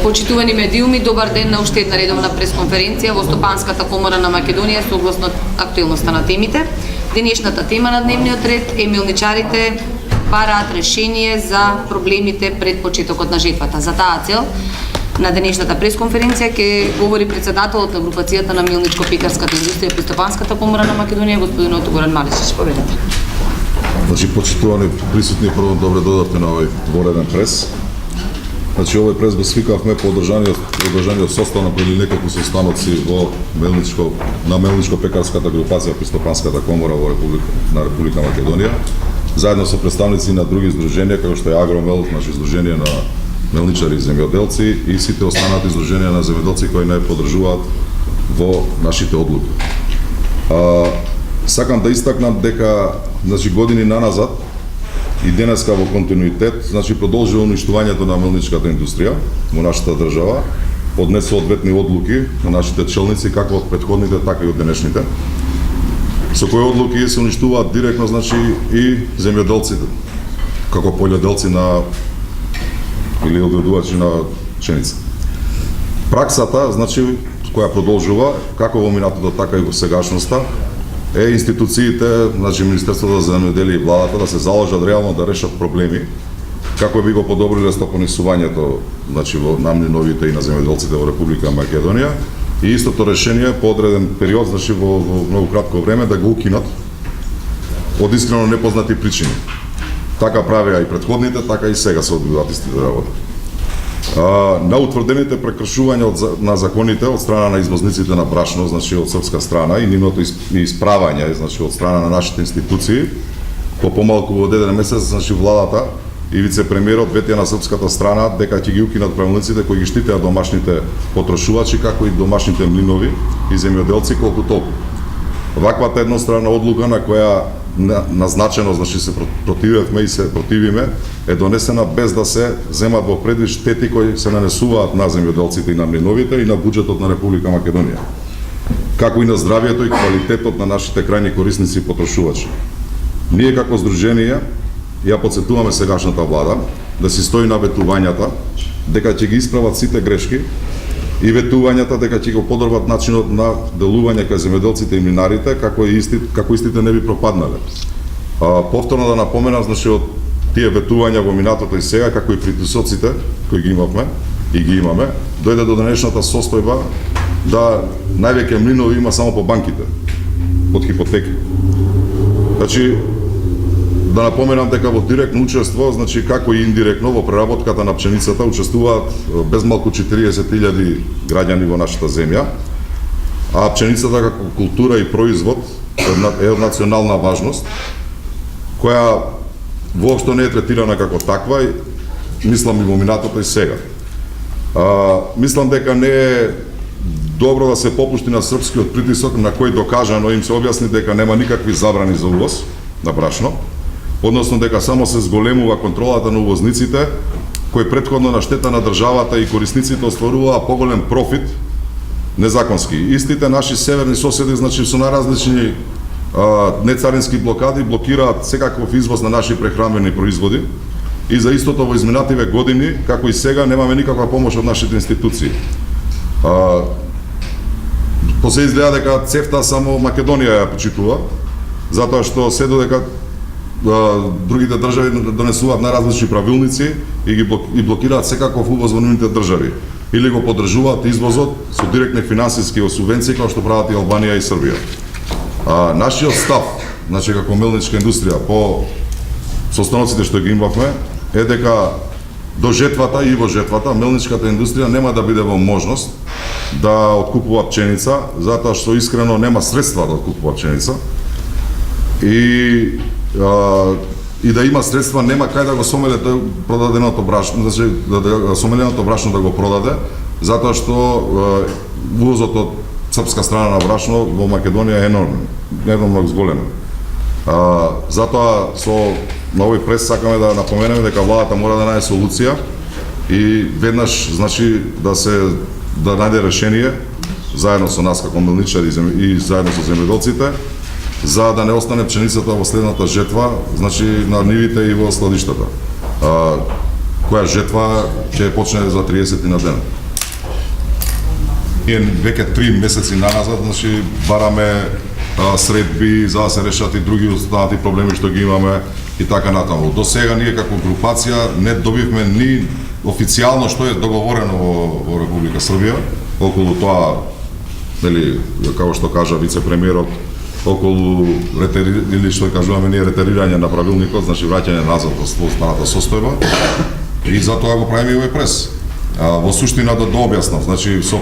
Почитувани медиуми, добар ден на уште една редовна пресконференција во Стопанската комора на Македонија согласно актуелноста на темите. Денешната тема на дневниот ред е мелничарите бараат решение за проблемите пред почетокот на жетвата. За таа цел на денешната пресконференција ќе говори председателот на групацијата на мелничко-пекарската индустрија при Стопанската комора на Македонија, господин Горан Маличич. Поведете. Почитувани присутни, прво добре додавте на овој вореден прес. Овој прес го свикавме по одржаниот состанок или неколку состаноци на мелничко-пекарската групација при Стопанската комора во Република Македонија, заедно со представници на други здруженија, како што е Агромел, здружение на мелничари и земјоделци, и сите останати здруженија на земјоделци кои не поддржуваат во нашите одлуки. Сакам да истакнам дека години наназад и денеска во континуитет продолжува уништувањето на мелничката индустрија во нашата држава, однесува одветни одлуки на нашите челници, како од претходните, така и од денешните, со кои одлуки се уништуваат директно и земјоделците, како пољоделци или одредувачи на пшеница. Праксата, која продолжува, како во минатото, така и во сегашноста, е институциите, Министерството за земјоделие и владата да се заложат реално да решат проблеми, како би го подобриле стопанисувањето во намниновите и на земјоделците во Република Македонија, и истото решение по одреден период, во многу кратко време, да го укинат од искрено непознати причини. Така правеа и претходните, така и сега се одбиваат истите работи. На утврдените прекршувања на законите од страна на извозниците на брашно, од српска страна, и нивното исправање, од страна на нашите институции, по помалку од еден месец, владата и вице-премиерот ветија на српската страна дека ќе ги укинат правилниците кои ги штитеа домашните потрошувачи, како и домашните млинови и земјоделци колку толку. Ваквата едностранна одлука на која назначено, се противевме и се противиме, е донесена без да се земат во предвид штети кои се нанесуваат на земјоделците и на млиновите и на буџетот на Република Македонија, како и на здравието и квалитетот на нашите крајни корисници и потрошувачи. Ние како здружение ја потсетуваме сегашната влада да си стои на ветувањата дека ќе ги исправат сите грешки и ветувањата дека ќе го подобрат начинот на делување кај земјоделците и млинарите, како истите не би пропаднале. Повторно да напоменам, од тие ветувања во минатото и сега, како и притисоците кои ги имавме и ги имаме, дојде до денешната состојба да највеќе млинови има само по банките, под хипотеки. Да напоменам дека во директно учество, како и индиректно во преработката на пшеницата учествуваат без малку 40.000 граѓани во нашата земја, а пшеницата како култура и производ е од национална важност, која воопшто не е третирана како таква, мислам и во минатото и сега. Мислам дека не е добро да се попушти на српскиот притисок, на кој докажано им се објасни дека нема никакви забрани за увоз на брашно, односно дека само се зголемува контролата на увозниците, кој претходно на штета на државата и корисниците остваруваа поголем профит незаконски. Истите наши северни соседи, со најразлични нецарински блокади, блокираат секаков извоз на наши прехранбени производи, и за истото во изминативе години, како и сега, немаме никаква помош од нашите институции. Се изгледа дека цефта само Македонија ја почитува, затоа што се додека другите држави донесуваат најразлични правилници и блокираат секаков увоз во нивните држави, или го поддржуваат извозот со директни финансиски субвенции, како што прават и Албанија и Србија. Нашиот став, како мелничка индустрија, по состаноците што ги имавме, е дека до жетвата и во жетвата мелничката индустрија нема да биде во можност да откупува пшеница, затоа што искрено нема средства да откупува пшеница, и да има средства, нема кај да го сомеле продаденото брашно, сомеленото брашно да го продаде, затоа што увозот од српска страна на брашно во Македонија е енормно зголем. Затоа на овој прес сакаме да напоменеме дека владата мора да најде солуција и веднаш да најде решение заедно со нас како мелничари и заедно со земјоделците, за да не остане пшеницата во следната жетва, на нивите и во складиштата. која жетва ќе почне за 30 на ден. Ние веќе 3 месеци наназад, значи бараме средби за да се решат и други останати проблеми што ги имаме и така натаму. До сега ние како групација не добивме ни официјално што е договорено во Република Србија околу тоа, нели, како што кажа вице-премиерот, околу или што кажуваме ние ретерирање на правилникот, значи враќање назад во старата состојба. И затоа го правиме и овој прес. Во суштина да објаснам, значи со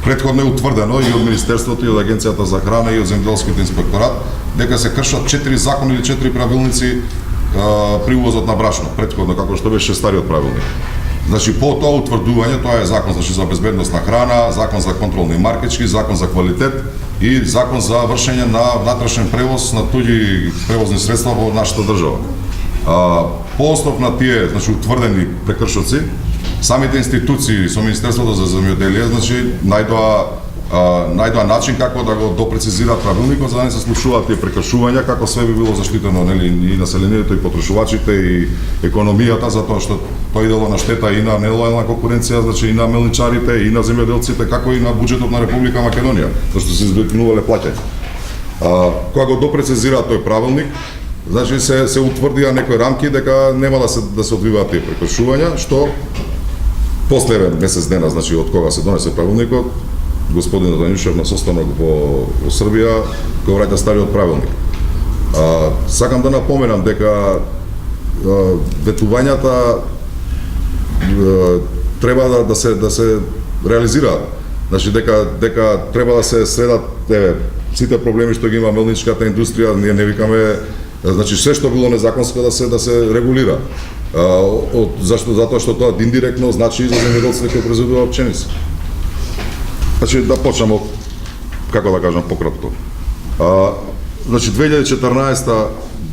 претходно е утврдено и од Министерството, и од Агенцијата за храна, и од Земјоделскиот инспекторат дека се кршат 4 закони или 4 правилници при увозот на брашно, претходно како што беше стариот правилник. Значи по тоа утврдување, тоа е закон значи за безбедност на храна, закон за контролни маркички, закон за квалитет и закон за вршење на внатрешен превоз на туѓи превозни средства во нашата држава. По основ на тие значи утврдени прекршоци, самите институции со Министерството за земјоделие значи најдоа начин како да го допрецизираат правилникот за да не се случуваат тие прекршувања, како све би било заштитено, нели, и населението, и потрошувачите, и економијата, затоа што тој идело на штета и на нелојална конкуренција, значи и на мелничарите, и на земјоделците, како и на буџетот на Република Македонија, зашто се избегнувале плаќања. Кога го допрецизираат тој правилник, значи се утврдија некои рамки дека нема да се одвиваат тие прекршувања, што после месец дена, значи од кога се донесе правилникот, господин Данишев на состанок во Србија го враќа стариот правилник. Сакам да напоменам дека ветувањата треба да се реализираат. Значи дека треба да се следат сите проблеми што ги има мелничката индустрија, ние не викаме, значи се што било незаконско да се регулира. Зашто? Затоа што тоа индиректно значи и за земјоделците кои произведуваат пченица. Значи да почнам од, како да кажам, пократко. Значи 2014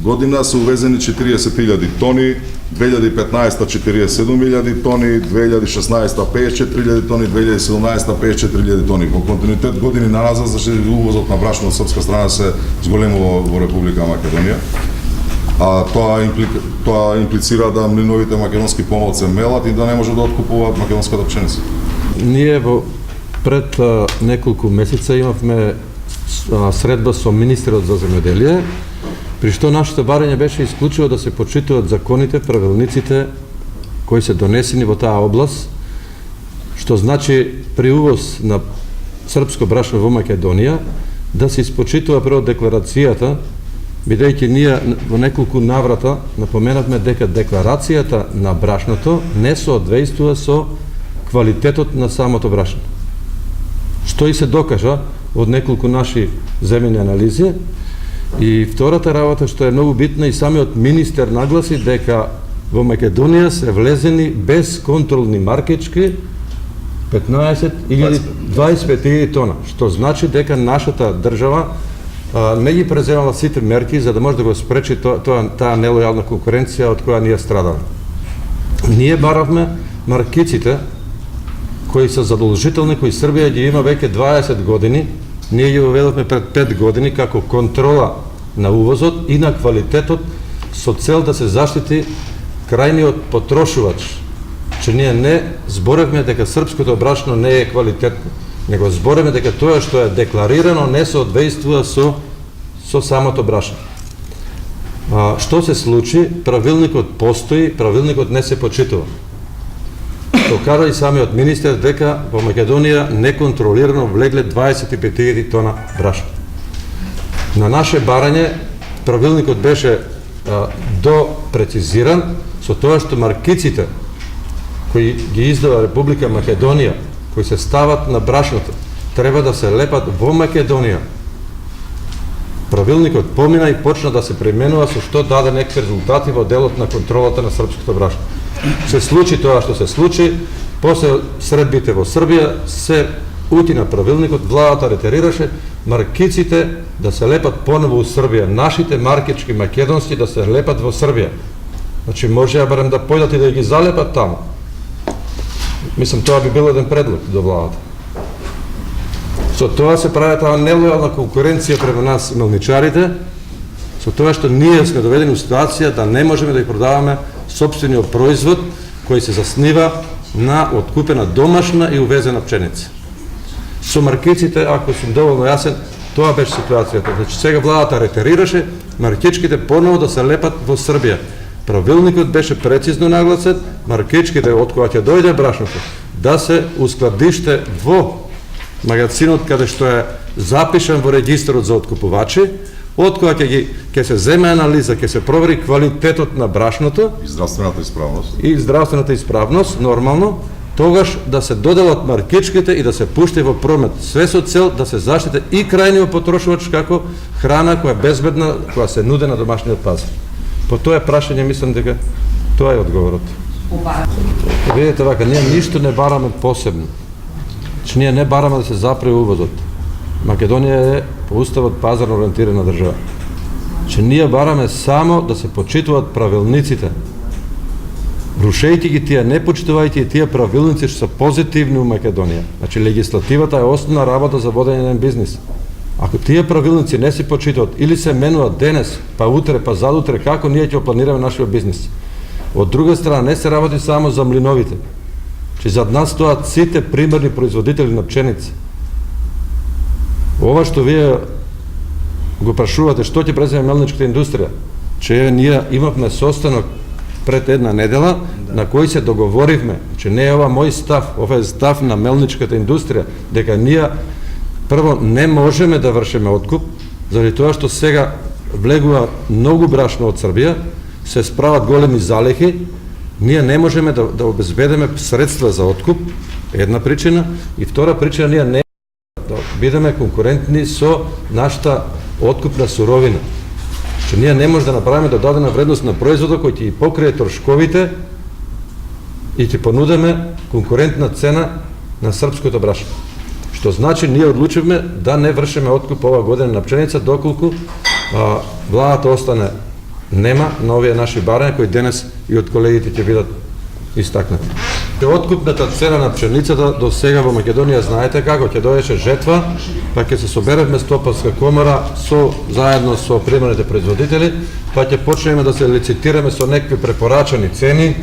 година се увезени 40.000 тони, 2015 47.000 тони, 2016 54.000 тони, 2017 54.000 тони. Во континуитет години наназад, значи увозот на брашно од српска страна се зголемува во Република Македонија. Тоа имплицира да млиновите македонски помалце мелат и да не може да откупуваат македонската пшеница. Ние пред неколку месеца имавме средба со министерот за земјоделие, при што нашето барање беше исклучиво да се почитуваат законите, правилниците кои се донесени во таа област, што значи при увоз на српско брашно во Македонија да се испочитува прво декларацијата, бидејќи ние во неколку наврата напоменавме дека декларацијата на брашното не соодветствува со квалитетот на самото брашно. Што и се докажа од неколку наши земјни анализи. И втората работа што е многу битна, и самиот министер нагласи дека во Македонија се влезени без контролни маркички 25.000 тона, што значи дека нашата држава не ги преземала сите мерки за да може да го спречи таа нелојална конкуренција од која ние страдаме. Ние баравме маркиците кои се задолжителни, кои Србија ги има веќе 20 години, ние ги воведовме пред 5 години како контрола на увозот и на квалитетот со цел да се заштити крајниот потрошувач, че ние не зборевме дека српското брашно не е квалитетно, него зборевме дека тоа што е декларирано не соодветствува со самото брашно. Што се случи? Правилникот постои, правилникот не се почитува. Што кажа и самиот министер дека во Македонија неконтролирано влегле 25.000 тона брашно. На наше барање правилникот беше допрецизиран со тоа што маркиците кои ги издава Република Македонија, кои се стават на брашното, треба да се лепат во Македонија. Правилникот помина и почна да се применува, со што даде некакви резултати во делот на контролата на српското брашно. Се случи тоа што се случи, после средбите во Србија се ути на правилникот, владата ретерираше маркиците да се лепат поново у Србија, нашите маркички македонски да се лепат во Србија. Значи може барем да појдат и да ги залепат таму. Мислам, тоа би бил еден предлог до владата. Со тоа се прави таа нелојална конкуренција према нас мелничарите, со тоа што ние сме доведени у ситуација да не можеме да ја продаваме сопствениот производ, кој се заснива на откупена домашна и увезена пшеница. Со маркиците, ако сум доволно јасен, тоа беше ситуацијата. Значи сега владата ретерираше маркичките поново да се лепат во Србија. Правилникот беше прецизно нагласен, маркичките од која ќе дојде брашното да се ускладиште во магазинот каде што е запишан во регистарот за откупувачи, од која ќе се земе анализа, ќе се провери квалитетот на брашното И здравствената исправност, нормално, тогаш да се доделат маркичките и да се пушти во промет. Све со цел да се заштите и крајниот потрошувач како храна која е безбедна, која се нуди на домашниот пазар. По тоа прашање мислам дека тоа е одговорот. Видите вака, ние ништо не бараме посебно. Че ние не бараме да се запре увозот. Македонија е по уставот пазарно ориентирана држава. Че ние бараме само да се почитуваат правилниците. Рушејќи ги тие, не почитувајќи тие правилници што се позитивни у Македонија. Значи легислативата е основна работа за водење на бизнис. Ако тие правилници не се почитуваат или се менуваат денес, па утре, па задутре, како ние ќе планираме нашиот бизнис? Од друга страна, не се работи само за млиновите. Че зад нас стоат сите примерни производители на пшеница. Ова што вие го прашувате, што ќе преземе мелничката индустрија? Че ние имавме состанок пред една недела, на кој се договоривме, че не е ова мој став, ова е став на мелничката индустрија, дека ние прво не можеме да вршиме откуп, заради тоа што сега влегува многу брашно од Србија, се справат големи залихи, ние не можеме да обезбедиме средства за откуп, една причина, и втора причина, ние не да бидеме конкурентни со нашата откупна суровина. Че ние не може да направиме додадена вредност на производот кој ќе покрие трошковите и ќе понудиме конкурентна цена на српското брашно. Што значи ние одлучивме да не вршиме откуп ова година на пшеница доколку владата остане нема на овие наши барања кои денес и од колегите ќе бидат истакнати. Откупната цена на пшеницата до сега во Македонија знаете како ќе дојдеше жетва, па ќе се соберевме стопанска комора заедно со примерните производители, па ќе почнеме да се лицитираме со некакви препорачани цени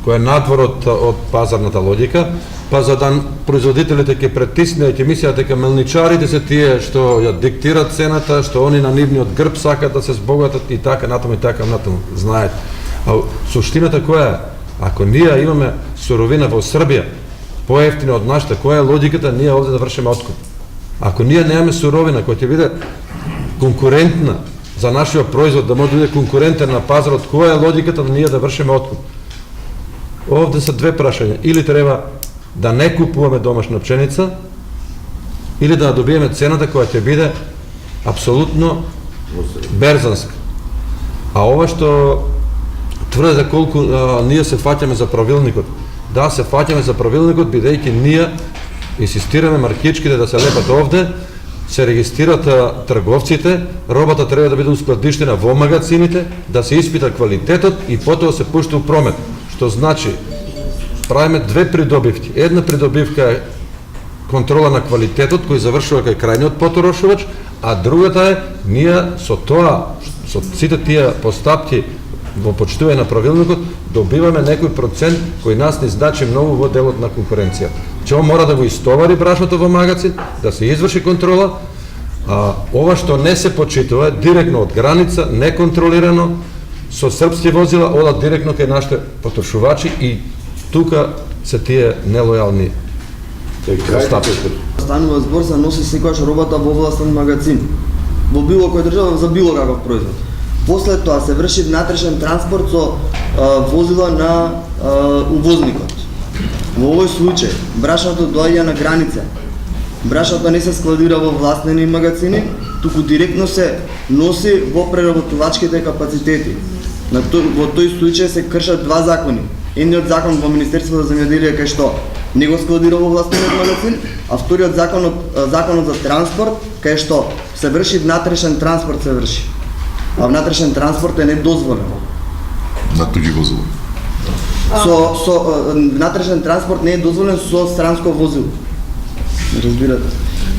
кој е надвор од пазарната логика, па за да производителите ќе притиснеат и ќе мислат дека мелничарите се тие што ја диктират цената, што они на нивниот грб сакат да се збогатат и така натаму. Знаете. А суштината која е? Ако ние имаме суровина во Србија, поевтина од нашата, која е логиката ние овде да вршиме откуп? Ако ние немаме суровина која ќе биде конкурентна за нашиот производ, да може да биде конкурентен на пазарот, која е логиката да ние да вршиме откуп? Овде се две прашања. Или треба да не купуваме домашна пшеница, или да добиеме цената која ќе биде апсолутно берзанска. А ова што тврде колку ние се фаќаме за правилникот. Да, се фаќаме за правилникот, бидејќи ние инсистираме маркичките да се лепат овде, се регистрират трговците, робата треба да биде ускладиштена во магазините, да се испита квалитетот и потоа се пушти у промет. Што значи, правиме две придобивки. Една придобивка е контрола на квалитетот кој завршува кај крајниот потрошувач, а другата е ние со тоа, со сите тие постапки во почитување на правилникот, добиваме некој процент кој нас не значи многу во делот на конкуренцијата. Че мора да го истовари брашното во магазин, да се изврши контрола, а ова што не се почитува директно од граница, неконтролирано, со српски возила, одат директно кај нашите потрошувачи и тука се тие нелојални постапки. Станува збор за носи секојаш робата во властен магазин, во било која држава за било каков производ. После тоа се врши внатрешен транспорт со возила на увозникот. Во овој случај, брашното доаѓа на граница. Брашното не се складира во властени магазини, туку директно се носи во преработувачките капацитети. Во тој случај се кршат два закони. Едниот закон во Министерството за земјоделие кај што не го складира во властениот магазин, а вториот законот за транспорт кај што се врши внатрешен транспорт се врши. А внатрешен транспорт е недозволен. На туѓи возила. Внатрешен транспорт не е дозволен со странско возило. Разбирате?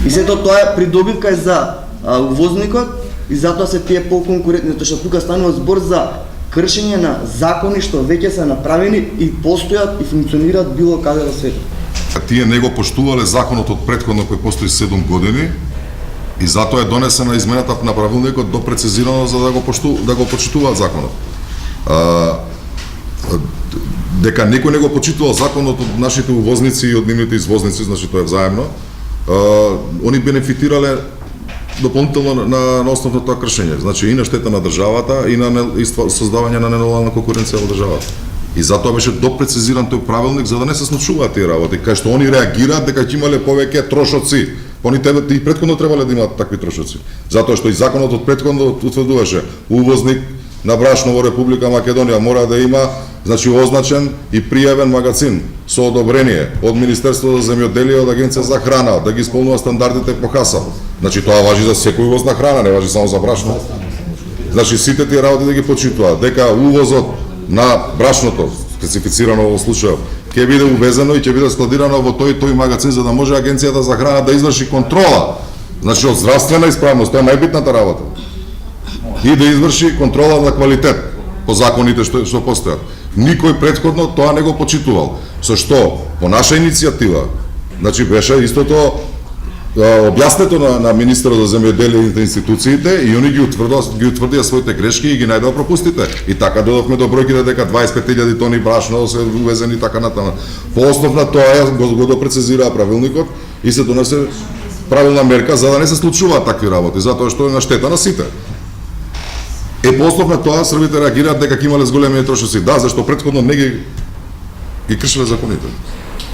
И сето тоа е придобивка за увозникот и затоа се тие поконкурентни, тоа што тука станува збор за кршење на закони што веќе се направени и постојат и функционираат било каде во светот. Тие не го поштувале законот од претходно кој постои 7 години и затоа е донесена измената на правилникот до прецизирано за да го почитуваат законот. Дека некој не го почитувал законот од нашите увозници и од нивните извозници, значи тоа е взаемно, они бенефитирале дополнително на основно тоа кршење, значи и на штета на државата и на создавање на нелојална конкуренција во државата. И затоа беше допрецизиран тој правилник за да не се случуваат тие работи, кај што они реагираат дека ќе имале повеќе трошоци. Они и претходно требале да имаат такви трошоци. Затоа што и законот од претходно утврдуваше увозник на брашно во Република Македонија мора да има, значи, означен и пријавен магазин со одобрение од Министерството за земјоделие, од Агенција за храна, да ги исполнува стандардите по ХАСАП. Значи тоа важи за секој уvoz на храна, не важи само за брашно. Значи сите тие работи да ги почитуваат, дека увозот на брашното, специфицирано во случајот, ќе биде увезено и ќе биде складирано во тој магазин за да може Агенцијата за храна да изврши контрола. Значи од здравствена исправност, тоа е најбитната работа. И да изврши контрола на квалитет по законите што постојат. Никој претходно тоа не го почитувал. Со што по наша иницијатива, значи беше истото објаснето на министерот за земјоделие и институциите и они ги утврдија своите грешки и ги најдоа пропустите. И така додовме до бројките дека 25.000 тони брашно се увезени така натаму. По основ на тоа го допрецизираа правилникот и се донесе правилна мерка за да не се случуваат такви работи, затоа што е на штета на сите. По основ на тоа србите реагираат дека ќе имале зголемени трошоци. Да, зашто претходно не ги кршеле законите.